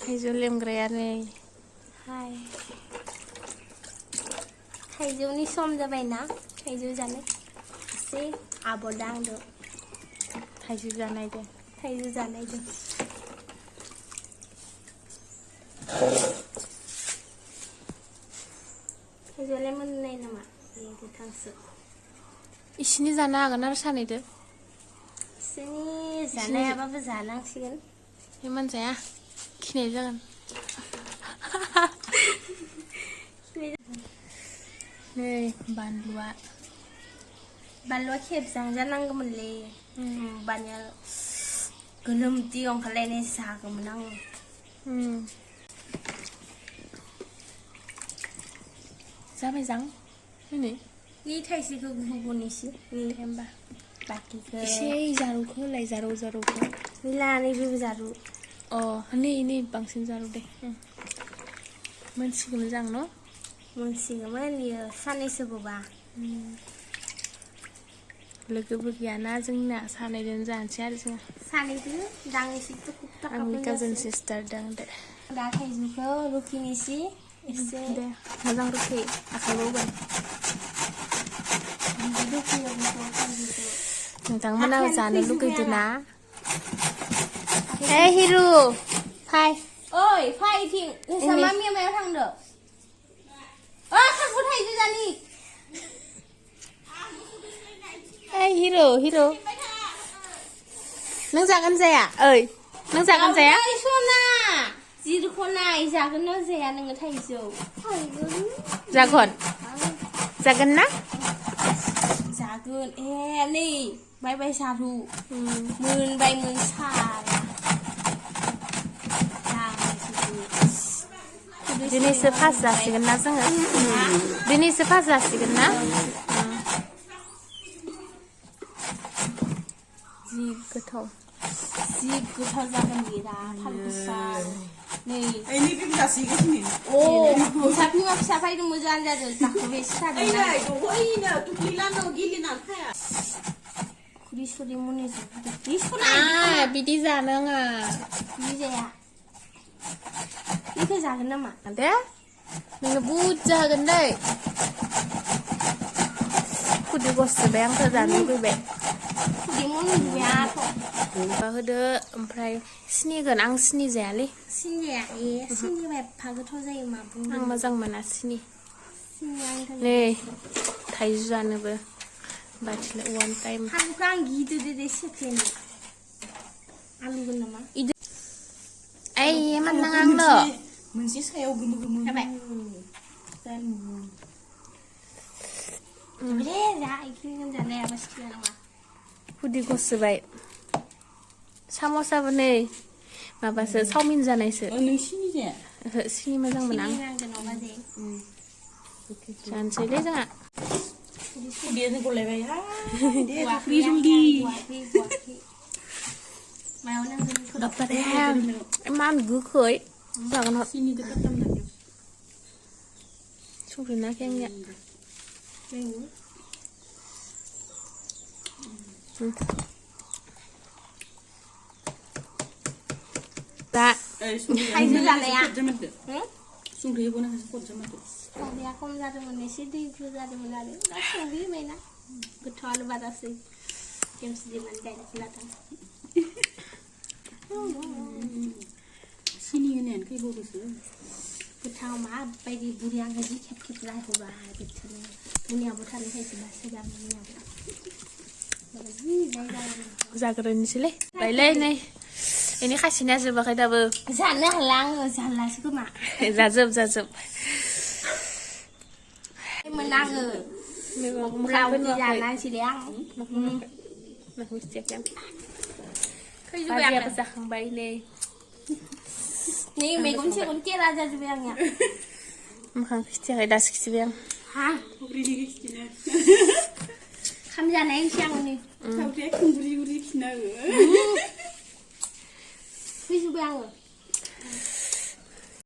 थाइजौ लेमग्राया नै हाय थाइजौनि सम जाबायना थाइजौ जानो एसे आबदा आंदो थाइजौ जानायदो थाइजौ जानायदो थाइजौलाय मोननाय नामा गोथांसो इसिनि जानो हागोन आरो सानैदो बिसोरनि जानायाबाबो जानांसिगोन बे मोनजाया खिनाय जागोन नै बानलुआ खेबजां जानांगौमोनलै होमबानिया गोलोमदै ओंखारलायनाय जागौमोन आङो जाबाय जां नै नि थाइसेखौ गुबुन एसे होमबा बाखिखौ एसे जारुखौ होलाय जारुखौ लानैबो जारु अ नै बांसिन जारु दे मोनसिगोन जां न' मोनसिगौमोन बियो साननैसोबावबा लोगोबो गैयाना जोंना सानैजों जानोसै आरो जोङो सानैजों दांनोसै आंनि काजोन सिस्टार दांदो दा थाइजौखौ रुखिनोसै एसे दे मोजां रुखि आखाइ बावगोन बिदि रुखियो थाइजौखौ नोंथांमोना जानो लुगैदो ना ए हिरु फाय ओइ फायथिं नोंसा मामिया मायाव थांदो थांगौ थाइजौ जानि ए हिरु नों जागोन जाया ओइ नों जागोन जाया सना जिरख'नाय जागोन ना जाया नोङो थाइजौ जागोन ना जागोन ए नै बाय सारु मोनबाय मोनसार दिनैसो फार्स्ट जासिगोन ना जोङो दिनैसो फार्स्ट जासिगोन ना जि गोथाव जागोन बेरा थालगुसा नै ओ फिसा बिमा फिसा फायदों मोजां जादों जाखोबे खुरि सुरि मुनि बिदि जानाङा बिदि जाया बेखौ जागोन नामा दे नोङो बुरजा होगोन दै खुदै गसोबाय आंथ' जानो लुगैबाय होदो ओमफ्राय सिनि होगोन आं सिनि जायालै सिनिया सिनि एफा गोथाव जायो मा बुंनो आं मोजां मोना सिनि सिनिया नै थाइजौ जानोबो बाथिला वान टाइम फानलुखौ आं गिदिर सेफ्लेनो आलुगोन नामा ओइ मान नाङा आंनो मोनसे सायाव गोमो जाबाय दे जा इखिनि जानायाबो सिख्ला नङा खुदै गसोबाय साम'साबो नै माबासो चावमिन जानायसो नोंसिनि जाया ओहो सिनि मोजां मोना आं जानोसैलै जोंहा खुदैयानो गलायबाय इमान गोखै जागोन संख्रि नाखै आंनिया दा थाइजौ जानाया संख्रि संख्रिया खम जादोंमोन एसे दैफोर जादोंमोन आरो दा संख्रि होबायना गोथावआनो बारासै खेमसि देनानै गायनायखौ लादों सिनि होनायानो खैबावदोसो गोथाव माबायदि बुरि आङो जि खेब रायहोबाय बिदिनो बुनियाबो थानो थाइजौबा सोगा बुनियाबो जि जायगा जाग्रोनोसैलै बायलै नै बेनि खासिनाया जोबाखै दाबो जानो हाला आङो जालासो खोमा जाजोब मोन आङो लावदि जानांसैलै आं बाजियाबो जाखांबाय नै मेगन सेगन केरा जाजोब्बाय आंनिया मोखां खिथियाखै दासो खिथिबाय आं हा खाम जानायनोसै आं नै गुरि खिना फैजोब्बाय आङो